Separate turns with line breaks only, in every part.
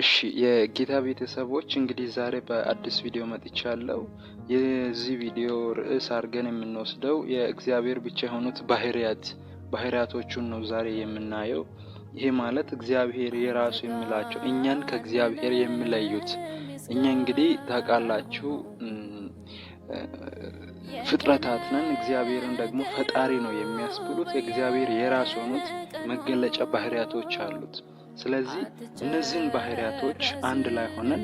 እሺ የጌታ ቤተሰቦች እንግዲህ ዛሬ በአዲስ ቪዲዮ መጥቻለሁ። የዚህ ቪዲዮ ርዕስ አድርገን የምንወስደው የእግዚአብሔር ብቻ የሆኑት ባህሪያቶቹን ነው ዛሬ የምናየው። ይሄ ማለት እግዚአብሔር የራሱ የሚላቸው እኛን ከእግዚአብሔር የሚለዩት። እኛ እንግዲህ ታውቃላችሁ ፍጥረታት ነን፣ እግዚአብሔርን ደግሞ ፈጣሪ ነው የሚያስብሉት። እግዚአብሔር የራሱ የሆኑት መገለጫ ባህሪያቶች አሉት። ስለዚህ እነዚህን ባህሪያቶች አንድ ላይ ሆነን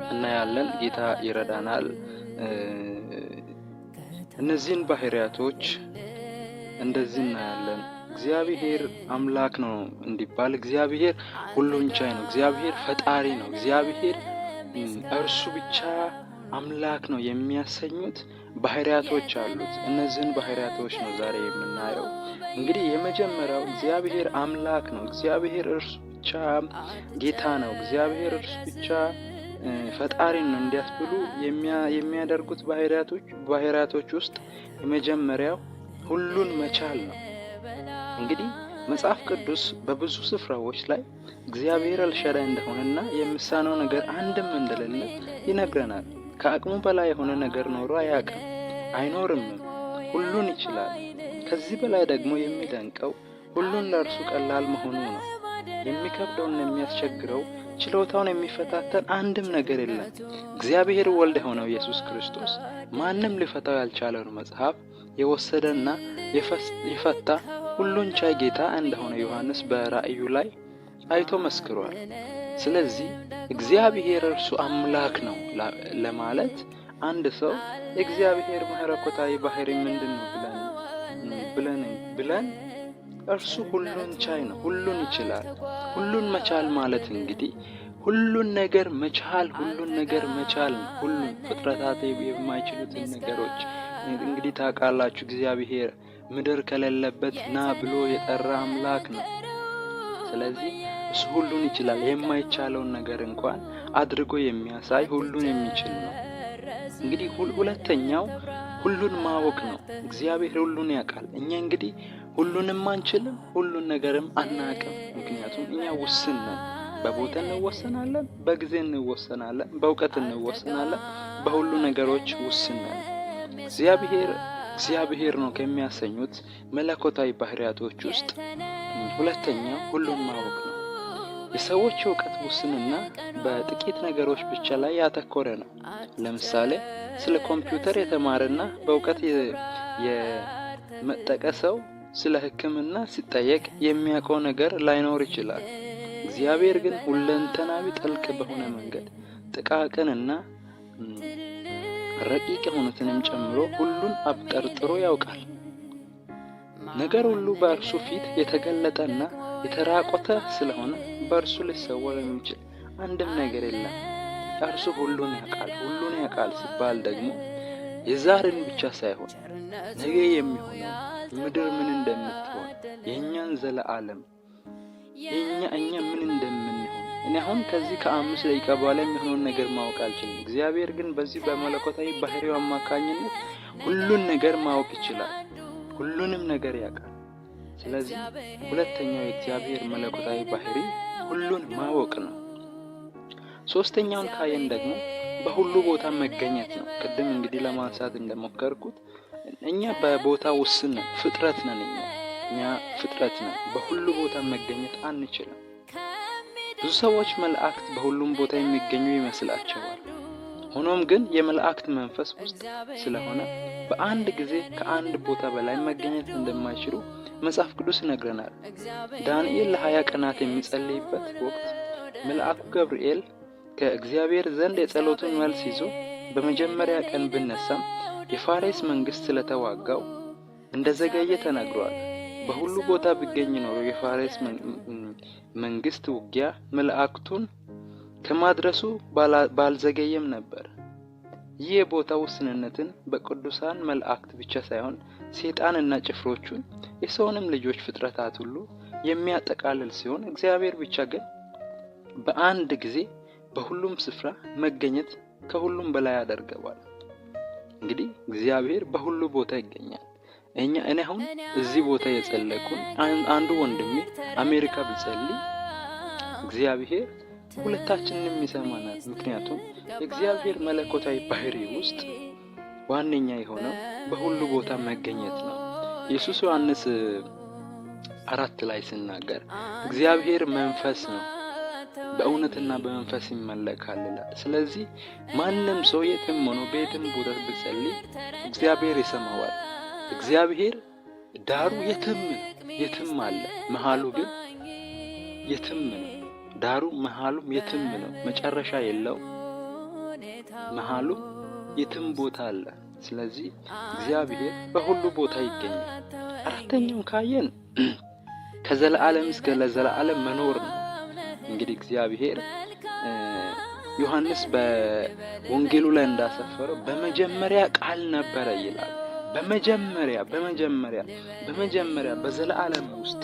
እናያለን። ጌታ ይረዳናል። እነዚህን ባህሪያቶች እንደዚህ እናያለን። እግዚአብሔር አምላክ ነው እንዲባል እግዚአብሔር ሁሉን ቻይ ነው፣ እግዚአብሔር ፈጣሪ ነው፣ እግዚአብሔር እርሱ ብቻ አምላክ ነው የሚያሰኙት ባህሪያቶች አሉት። እነዚህን ባህሪያቶች ነው ዛሬ የምናየው። እንግዲህ የመጀመሪያው እግዚአብሔር አምላክ ነው፣ እግዚአብሔር እርሱ ብቻ ጌታ ነው፣ እግዚአብሔር እርሱ ብቻ ፈጣሪ ነው እንዲያስብሉ የሚያደርጉት ባህሪያቶች ውስጥ የመጀመሪያው ሁሉን መቻል ነው። እንግዲህ መጽሐፍ ቅዱስ በብዙ ስፍራዎች ላይ እግዚአብሔር ኤልሻዳይ እንደሆነና የሚሳነው ነገር አንድም እንደሌለ ይነግረናል። ከአቅሙ በላይ የሆነ ነገር ኖሮ አያውቅም፣ አይኖርም። ሁሉን ይችላል። ከዚህ በላይ ደግሞ የሚደንቀው ሁሉን ለእርሱ ቀላል መሆኑ ነው። የሚከብደውና የሚያስቸግረው ችሎታውን የሚፈታተን አንድም ነገር የለም። እግዚአብሔር ወልድ የሆነው ኢየሱስ ክርስቶስ ማንም ሊፈታው ያልቻለውን መጽሐፍ የወሰደና የፈታ ሁሉን ቻይ ጌታ እንደሆነ ዮሐንስ በራእዩ ላይ አይቶ መስክሯል። ስለዚህ እግዚአብሔር እርሱ አምላክ ነው ለማለት አንድ ሰው የእግዚአብሔር መለኮታዊ ባህሪ ምንድነው ብለን እርሱ ሁሉን ቻይ ነው፣ ሁሉን ይችላል። ሁሉን መቻል ማለት እንግዲህ ሁሉን ነገር መቻል ነው። ሁሉን ፍጥረታት የማይችሉትን ነገሮች እንግዲህ ታውቃላችሁ። እግዚአብሔር ምድር ከሌለበት ና ብሎ የጠራ አምላክ ነው። ስለዚህ እሱ ሁሉን ይችላል። የማይቻለውን ነገር እንኳን አድርጎ የሚያሳይ ሁሉን የሚችል ነው። እንግዲህ ሁለተኛው ሁሉን ማወቅ ነው። እግዚአብሔር ሁሉን ያውቃል። እኛ እንግዲህ ሁሉንም አንችልም፣ ሁሉን ነገርም አናውቅም። ምክንያቱም እኛ ውስን ነን። በቦታ እንወሰናለን፣ በጊዜ እንወሰናለን፣ በእውቀት እንወሰናለን። በሁሉ ነገሮች ውስን ነን። እግዚአብሔር ነው ከሚያሰኙት መለኮታዊ ባህሪያቶች ውስጥ ሁለተኛው ሁሉን ማወቅ ነው። የሰዎች እውቀት ውስንና በጥቂት ነገሮች ብቻ ላይ ያተኮረ ነው። ለምሳሌ ስለ ኮምፒውተር የተማረና በእውቀት የመጠቀ ሰው ስለ ሕክምና ሲጠየቅ የሚያውቀው ነገር ላይኖር ይችላል። እግዚአብሔር ግን ሁለንተናዊ ጥልቅ በሆነ መንገድ ጥቃቅንና ረቂቅ የሆኑትንም ጨምሮ ሁሉን አብጠርጥሮ ያውቃል። ነገር ሁሉ በእርሱ ፊት የተገለጠና የተራቆተ ስለሆነ በእርሱ ሊሰወር የሚችል አንድም ነገር የለም። እርሱ ሁሉን ያውቃል ሲባል ደግሞ የዛሬን ብቻ ሳይሆን ነገ የሚሆነው ምድር ምን እንደምትሆን የእኛን ዘለዓለም እኛ ምን እንደምንሆን እኔ አሁን ከዚህ ከ5 ደቂቃ በኋላ የሚሆነውን ነገር ማወቅ አልችልም። እግዚአብሔር ግን በዚህ በመለኮታዊ ባህሪው አማካኝነት ሁሉን ነገር ማወቅ ይችላል። ሁሉንም ነገር ያውቃል። ስለዚህ ሁለተኛው የእግዚአብሔር መለኮታዊ ባህሪ ሁሉን ማወቅ ነው። ሶስተኛውን ካየን ደግሞ በሁሉ ቦታ መገኘት ነው። ቅድም እንግዲህ ለማንሳት እንደሞከርኩት እኛ በቦታ ውስን ነን፣ ፍጥረት ነን። እኛ ፍጥረት ነን። በሁሉ ቦታ መገኘት አንችልም። ብዙ ሰዎች መላእክት በሁሉም ቦታ የሚገኙ ይመስላቸዋል። ሆኖም ግን የመላእክት መንፈስ ውስጥ ስለሆነ በአንድ ጊዜ ከአንድ ቦታ በላይ መገኘት እንደማይችሉ መጽሐፍ ቅዱስ ይነግረናል። ዳንኤል ለ20 ቀናት የሚጸልይበት ወቅት መልአኩ ገብርኤል ከእግዚአብሔር ዘንድ የጸሎቱን መልስ ይዞ በመጀመሪያ ቀን ብነሳም የፋሬስ መንግስት ስለተዋጋው እንደዘገየ ተነግሯል። በሁሉ ቦታ ቢገኝ ኖሮ የፋሬስ መንግስት ውጊያ መላእክቱን ከማድረሱ ባልዘገየም ነበር። ይህ የቦታ ውስንነትን በቅዱሳን መላእክት ብቻ ሳይሆን ሰይጣንና ጭፍሮቹን የሰውንም ልጆች ፍጥረታት ሁሉ የሚያጠቃልል ሲሆን እግዚአብሔር ብቻ ግን በአንድ ጊዜ በሁሉም ስፍራ መገኘት ከሁሉም በላይ ያደርገዋል። እንግዲህ እግዚአብሔር በሁሉ ቦታ ይገኛል። እኔ አሁን እዚህ ቦታ የጸለይኩን አንዱ ወንድሜ አሜሪካ ቢጸልይ እግዚአብሔር ሁለታችንንም ይሰማናል። ምክንያቱም የእግዚአብሔር መለኮታዊ ባህሪ ውስጥ ዋነኛ የሆነው በሁሉ ቦታ መገኘት ነው። ኢየሱስ ዮሐንስ 4 ላይ ሲናገር እግዚአብሔር መንፈስ ነው፣ በእውነትና በመንፈስ ይመለካል ይላል። ስለዚህ ማንም ሰው የትም ሆኖ በየትም ቦታ ቢጸልይ እግዚአብሔር ይሰማዋል። እግዚአብሔር ዳሩ የትም አለ፣ መሃሉ ግን የትም ነው። ዳሩ መሃሉም የትም ነው፣ መጨረሻ የለው። መሃሉ የትም ቦታ አለ። ስለዚህ እግዚአብሔር በሁሉ ቦታ ይገኛል። አራተኛው ካየን ከዘላለም እስከ ለዘላለም መኖር ነው። እንግዲህ እግዚአብሔር ዮሐንስ በወንጌሉ ላይ እንዳሰፈረው በመጀመሪያ ቃል ነበረ ይላል። በመጀመሪያ በዘላለም ውስጥ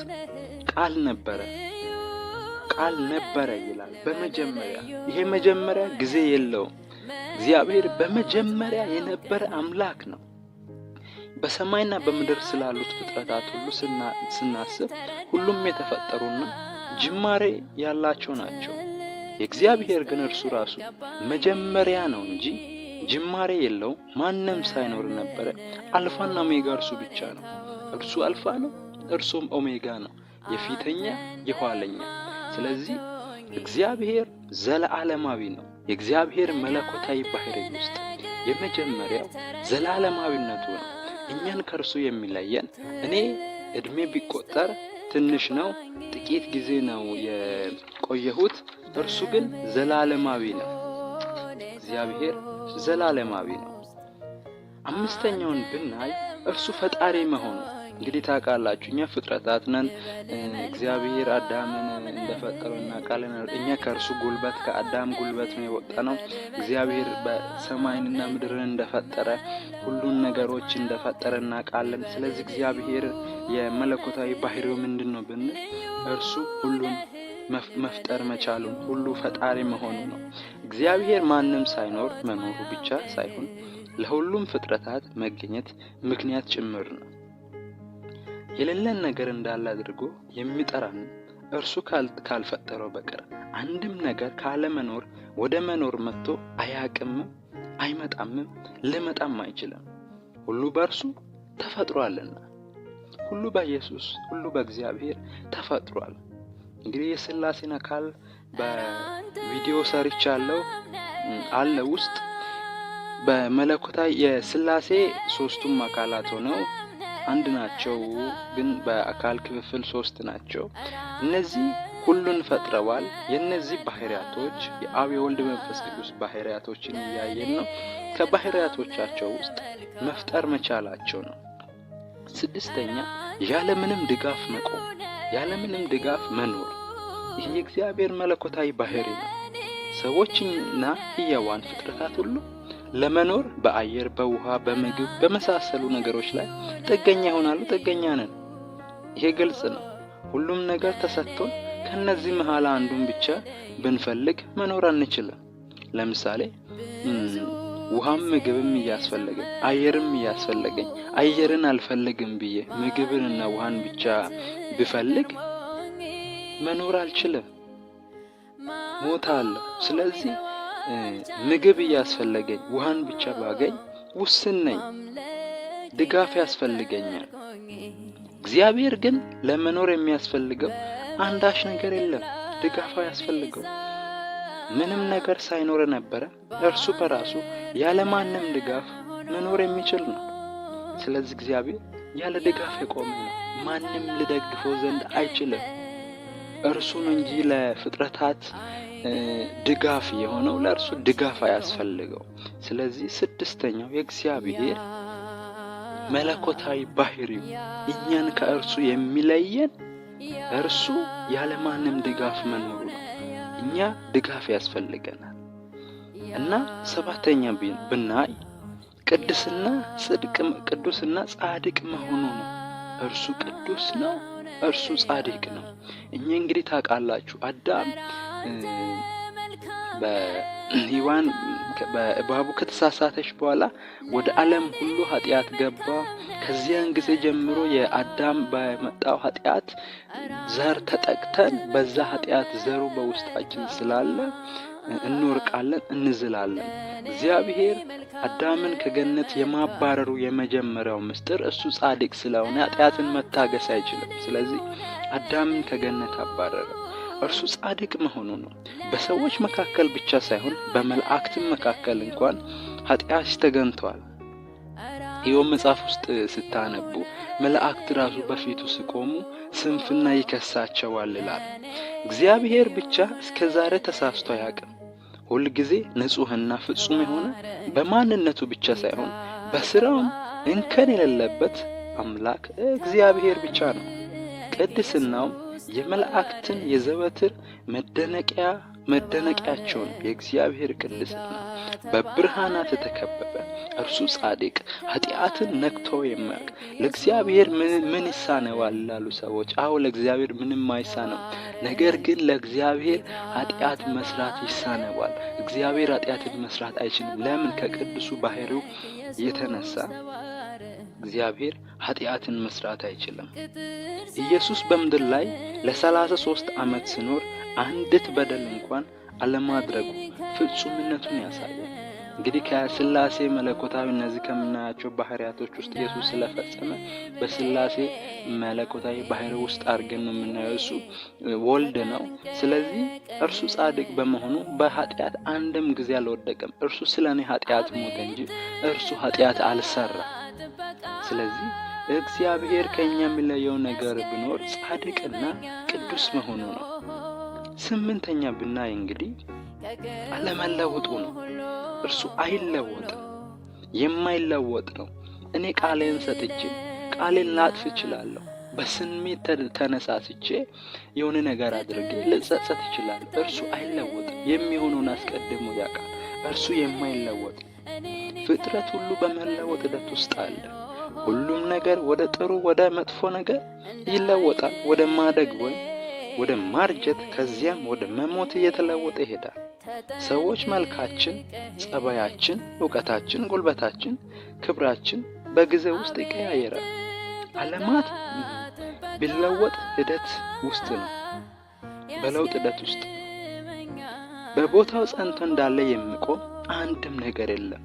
ቃል ነበረ ይላል። በመጀመሪያ ይሄ መጀመሪያ ጊዜ የለውም። እግዚአብሔር በመጀመሪያ የነበረ አምላክ ነው። በሰማይና በምድር ስላሉት ፍጥረታት ሁሉ ስናስብ ሁሉም የተፈጠሩና ጅማሬ ያላቸው ናቸው። የእግዚአብሔር ግን እርሱ ራሱ መጀመሪያ ነው እንጂ ጅማሬ የለው። ማንም ሳይኖር ነበረ። አልፋና ኦሜጋ እርሱ ብቻ ነው። እርሱ አልፋ ነው፣ እርሱም ኦሜጋ ነው፣ የፊተኛ የኋለኛ። ስለዚህ እግዚአብሔር ዘላለማዊ ነው። የእግዚአብሔር መለኮታዊ ባህሪ ውስጥ የመጀመሪያው ዘላለማዊነቱ ነው። እኛን ከእርሱ የሚለየን እኔ እድሜ ቢቆጠር ትንሽ ነው፣ ጥቂት ጊዜ ነው የቆየሁት። እርሱ ግን ዘላለማዊ ነው። እግዚአብሔር ዘላለማዊ ነው። አምስተኛውን ብናይ እርሱ ፈጣሪ መሆኑ። እንግዲህ ታውቃላችሁ እኛ ፍጥረታት ነን። እግዚአብሔር አዳምን እንደፈጠረው እናውቃለን። እኛ ከእርሱ ጉልበት ከአዳም ጉልበት ነው የወጣነው። እግዚአብሔር በሰማይንና ምድርን እንደፈጠረ ሁሉን ነገሮች እንደፈጠረ እናውቃለን። ስለዚህ እግዚአብሔር የመለኮታዊ ባህሪው ምንድነው ብንል እርሱ ሁሉን መፍጠር መቻሉን፣ ሁሉ ፈጣሪ መሆኑ ነው። እግዚአብሔር ማንም ሳይኖር መኖሩ ብቻ ሳይሆን ለሁሉም ፍጥረታት መገኘት ምክንያት ጭምር ነው። የሌለን ነገር እንዳለ አድርጎ የሚጠራን እርሱ ካልፈጠረው በቀር አንድም ነገር ካለ መኖር ወደ መኖር መጥቶ አያውቅም፣ አይመጣምም፣ ሊመጣም አይችልም። ሁሉ በእርሱ ተፈጥሯልና፣ ሁሉ በኢየሱስ፣ ሁሉ በእግዚአብሔር ተፈጥሯል። እንግዲህ የሥላሴን አካል በቪዲዮ ሰርቻለሁ አለ ውስጥ በመለኮታዊ የሥላሴ ሶስቱም አካላት ሆነው አንድ ናቸው፣ ግን በአካል ክፍፍል 3 ናቸው። እነዚህ ሁሉን ፈጥረዋል። የነዚህ ባህሪያቶች የአብ የወልድ መንፈስ ቅዱስ ባህሪያቶችን እያየን ነው። ከባህሪያቶቻቸው ውስጥ መፍጠር መቻላቸው ነው። 6ኛ ያለምንም ድጋፍ መቆም፣ ያለምንም ድጋፍ መኖር። ይህ የእግዚአብሔር መለኮታዊ ባህሪ ነው። ሰዎችና ሕያዋን ፍጥረታት ሁሉ ለመኖር በአየር፣ በውሃ፣ በምግብ በመሳሰሉ ነገሮች ላይ ጥገኛ ይሆናሉ። ጥገኛ ነን። ይሄ ግልጽ ነው። ሁሉም ነገር ተሰጥቶን ከነዚህ መሃል አንዱን ብቻ ብንፈልግ መኖር አንችልም። ለምሳሌ ውሃም ምግብም እያስፈለገኝ አየርም እያስፈለገኝ አየርን አልፈልግም ብዬ ምግብንና ውሃን ብቻ ብፈልግ መኖር አልችልም፣ ሞታለሁ። ስለዚህ ምግብ እያስፈለገኝ ውሃን ብቻ ባገኝ ውስን ነኝ፣ ድጋፍ ያስፈልገኛል። እግዚአብሔር ግን ለመኖር የሚያስፈልገው አንዳች ነገር የለም፣ ድጋፍ ያስፈልገው። ምንም ነገር ሳይኖር ነበረ። እርሱ በራሱ ያለ ማንም ድጋፍ መኖር የሚችል ነው። ስለዚህ እግዚአብሔር ያለ ድጋፍ የቆመ ነው። ማንም ሊደግፈው ዘንድ አይችልም። እርሱ ነው እንጂ ለፍጥረታት ድጋፍ የሆነው፣ ለእርሱ ድጋፍ አያስፈልገው። ስለዚህ 6ኛው የእግዚአብሔር መለኮታዊ ባህሪው እኛን ከእርሱ የሚለየን እርሱ ያለ ማንም ድጋፍ መኖሩ ነው። እኛ ድጋፍ ያስፈልገናል። እና 7ኛ ብናይ ቅዱስና ጻድቅ መሆኑ ነው። እርሱ ቅዱስ ነው፣ እርሱ ጻድቅ ነው። እኛ እንግዲህ ታውቃላችሁ አዳም ሔዋን በእባቡ ከተሳሳተች በኋላ ወደ ዓለም ሁሉ ኃጢአት ገባ። ከዚያን ጊዜ ጀምሮ የአዳም በመጣው ኃጢአት ዘር ተጠቅተን በዛ ኃጢአት ዘሩ በውስጣችን ስላለ እንወርቃለን፣ እንዝላለን። እግዚአብሔር አዳምን ከገነት የማባረሩ የመጀመሪያው ምስጢር እሱ ጻድቅ ስለሆነ ኃጢአትን መታገስ አይችልም። ስለዚህ አዳምን ከገነት አባረረ። እርሱ ጻድቅ መሆኑ ነው። በሰዎች መካከል ብቻ ሳይሆን በመላእክትም መካከል እንኳን ኃጢአት ተገኝቷል። ይኸው መጽሐፍ ውስጥ ስታነቡ መላእክት ራሱ በፊቱ ሲቆሙ ስንፍና ይከሳቸዋል ይላል። እግዚአብሔር ብቻ እስከዛሬ ተሳስቶ አያውቅም። ሁል ጊዜ ንጹሕና ፍጹም የሆነ በማንነቱ ብቻ ሳይሆን በስራውም እንከን የሌለበት አምላክ እግዚአብሔር ብቻ ነው። ቅድስናውም የመላእክትን የዘወትር መደነቂያቸውን የእግዚአብሔር ቅድስና በብርሃናት የተከበበ እርሱ ጻድቅ ኃጢአትን ነክቶ የማያውቅ ለእግዚአብሔር ምን ይሳነዋል ላሉ ሰዎች፣ አዎ ለእግዚአብሔር ምንም አይሳነው። ነገር ግን ለእግዚአብሔር ኃጢአት መስራት ይሳነዋል። እግዚአብሔር ኃጢአትን መስራት አይችልም። ለምን? ከቅዱሱ ባህሪው የተነሳ እግዚአብሔር ኃጢአትን መስራት አይችልም። ኢየሱስ በምድር ላይ ለ33 ዓመት ሲኖር አንዲት በደል እንኳን አለማድረጉ ፍጹምነቱን ያሳያል። እንግዲህ ከስላሴ መለኮታዊ እነዚህ ከምናያቸው ባህሪያቶች ውስጥ ኢየሱስ ስለፈጸመ በስላሴ መለኮታዊ ባህሪ ውስጥ አድርገን ነው የምናየው። እሱ ወልድ ነው። ስለዚህ እርሱ ጻድቅ በመሆኑ በኃጢአት አንድም ጊዜ አልወደቀም። እርሱ ስለኔ ኃጢአት ሞተ እንጂ እርሱ ኃጢአት አልሰራም። ስለዚህ እግዚአብሔር ከኛ የሚለየው ነገር ቢኖር ጻድቅና ቅዱስ መሆኑ ነው። ስምንተኛ ብናይ እንግዲህ አለመለወጡ ነው። እርሱ አይለወጥም፣ የማይለወጥ ነው። እኔ ቃሌን ሰጥቼ ቃሌን ላጥፍ እችላለሁ። በስሜት ተነሳስቼ የሆነ ነገር አድርጌ ልጸጸት እችላለሁ። እርሱ አይለወጥም። የሚሆነውን አስቀድሞ ያውቃል። እርሱ የማይለወጥ። ፍጥረት ሁሉ በመለወጥ ሂደት ውስጥ አለ። ሁሉም ነገር ወደ ጥሩ ወደ መጥፎ ነገር ይለወጣል። ወደ ማደግ ወይም ወደ ማርጀት ከዚያም ወደ መሞት እየተለወጠ ይሄዳል። ሰዎች መልካችን፣ ጸባያችን፣ ዕውቀታችን፣ ጉልበታችን፣ ክብራችን በጊዜ ውስጥ ይቀያየራል። ዓለማት ቢለወጥ ሂደት ውስጥ ነው። በለውጥ ሂደት ውስጥ በቦታው ጸንቶ እንዳለ የሚቆም አንድም ነገር የለም።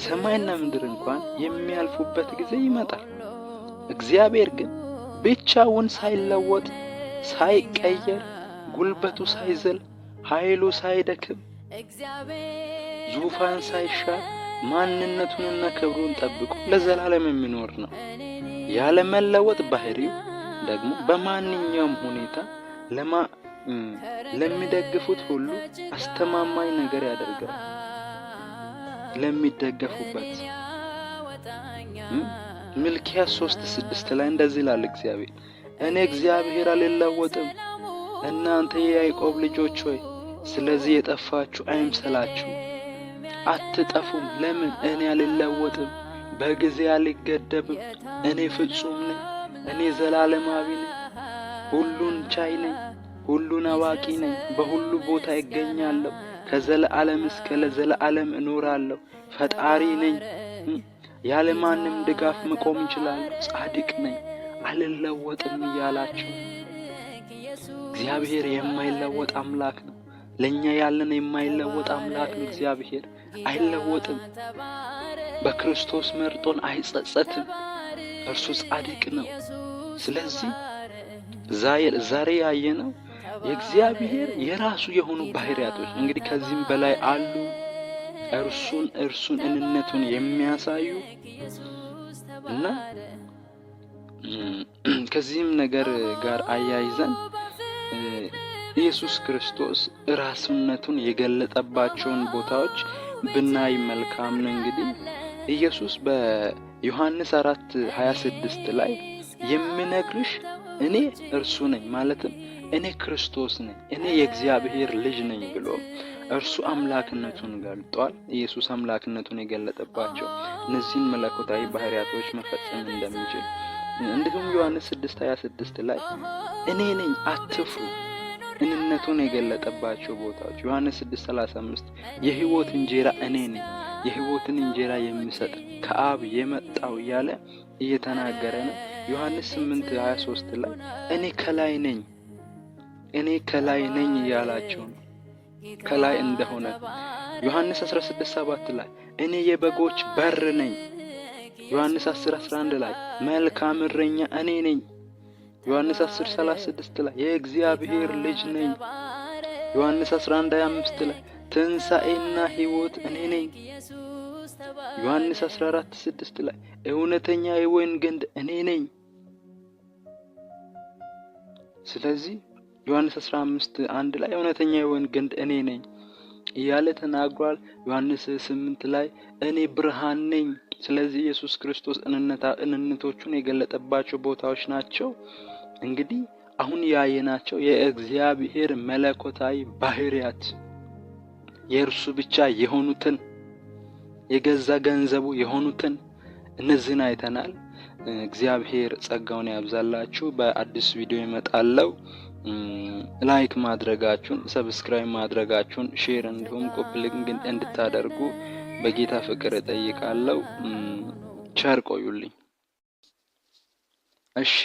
ሰማይና ምድር እንኳን የሚያልፉበት ጊዜ ይመጣል። እግዚአብሔር ግን ብቻውን ሳይለወጥ ሳይቀየር፣ ጉልበቱ ሳይዝል፣ ኃይሉ ሳይደክም፣ ዙፋን ሳይሻር ማንነቱንና ክብሩን ጠብቆ ለዘላለም የሚኖር ነው። ያለ መለወጥ ባህሪው ደግሞ በማንኛውም ሁኔታ ለሚደግፉት ሁሉ አስተማማኝ ነገር ያደርጋል። ለሚደገፉበት ሚልክያስ 3:6 ላይ እንደዚህ ይላል እግዚአብሔር፣ እኔ እግዚአብሔር አልለወጥም፣ እናንተ የያዕቆብ ልጆች ሆይ ስለዚህ የጠፋችሁ አይምሰላችሁ፣ አትጠፉም። ለምን? እኔ አልለወጥም፣ በጊዜ አልገደብም፣ እኔ ፍጹም ነኝ፣ እኔ ዘላለማዊ ነኝ፣ ሁሉን ቻይ ነኝ፣ ሁሉን አዋቂ ነኝ፣ በሁሉ ቦታ እገኛለሁ፣ ከዘለዓለም እስከ ለዘለዓለም እኖራለሁ፣ ፈጣሪ ነኝ፣ ያለ ማንም ድጋፍ መቆም እችላለሁ፣ ጻድቅ ነኝ፣ አልለወጥም እያላችሁ እግዚአብሔር የማይለወጥ አምላክ ነው። ለኛ ያለን የማይለወጥ አምላክ ነው። እግዚአብሔር አይለወጥም። በክርስቶስ መርጦን አይጸጸትም። እርሱ ጻድቅ ነው። ስለዚህ ዛሬ ያየነው የእግዚአብሔር የራሱ የሆኑ ባህሪያቶች እንግዲህ ከዚህም በላይ አሉ። እርሱን እንነቱን የሚያሳዩ እና ከዚህም ነገር ጋር አያይዘን ኢየሱስ ክርስቶስ ራስነቱን የገለጠባቸውን ቦታዎች ብናይ መልካም ነው። እንግዲህ ኢየሱስ በዮሐንስ 4:26 ላይ የምነግርሽ እኔ እርሱ ነኝ፣ ማለትም እኔ ክርስቶስ ነኝ፣ እኔ የእግዚአብሔር ልጅ ነኝ ብሎ እርሱ አምላክነቱን ገልጧል። ኢየሱስ አምላክነቱን የገለጠባቸው እነዚህን መለኮታዊ ባህሪያቶች መፈጸም እንደሚችል እንዲሁም ዮሐንስ 6:26 ላይ እኔ ነኝ አትፍሩ፣ እንነቱን የገለጠባቸው ቦታዎች ዮሐንስ 6:35 የሕይወት እንጀራ እኔ ነኝ፣ የሕይወትን እንጀራ የሚሰጥ ከአብ የመጣው እያለ እየተናገረ ነው። ዮሐንስ 8:23 ላይ እኔ ከላይ ነኝ እያላቸው ነው፣ ከላይ እንደሆነ። ዮሐንስ 16:7 ላይ እኔ የበጎች በር ነኝ። ዮሐንስ 10:11 ላይ መልካም እረኛ እኔ ነኝ። ዮሐንስ 10:36 ላይ የእግዚአብሔር ልጅ ነኝ። ዮሐንስ 11:25 ላይ ትንሣኤና ሕይወት እኔ ነኝ። ዮሐንስ 14:6 ላይ እውነተኛ የወይን ግንድ እኔ ነኝ። ስለዚህ ዮሐንስ 15:1 ላይ እውነተኛ የወይን ግንድ እኔ ነኝ እያለ ተናግሯል። ዮሐንስ 8 ላይ እኔ ብርሃን ነኝ። ስለዚህ ኢየሱስ ክርስቶስ እንነቶቹን የገለጠባቸው ቦታዎች ናቸው። እንግዲህ አሁን ያየናቸው የእግዚአብሔር መለኮታዊ ባህሪያት የእርሱ ብቻ የሆኑትን የገዛ ገንዘቡ የሆኑትን እነዚህን አይተናል። እግዚአብሔር ጸጋውን ያብዛላችሁ። በአዲስ ቪዲዮ እመጣለሁ። ላይክ ማድረጋችሁን፣ ሰብስክራይብ ማድረጋችሁን፣ ሼር እንዲሁም ኮፒ ሊንክ እንድታደርጉ በጌታ ፍቅር እጠይቃለሁ። ቸር ቆዩልኝ። እሺ።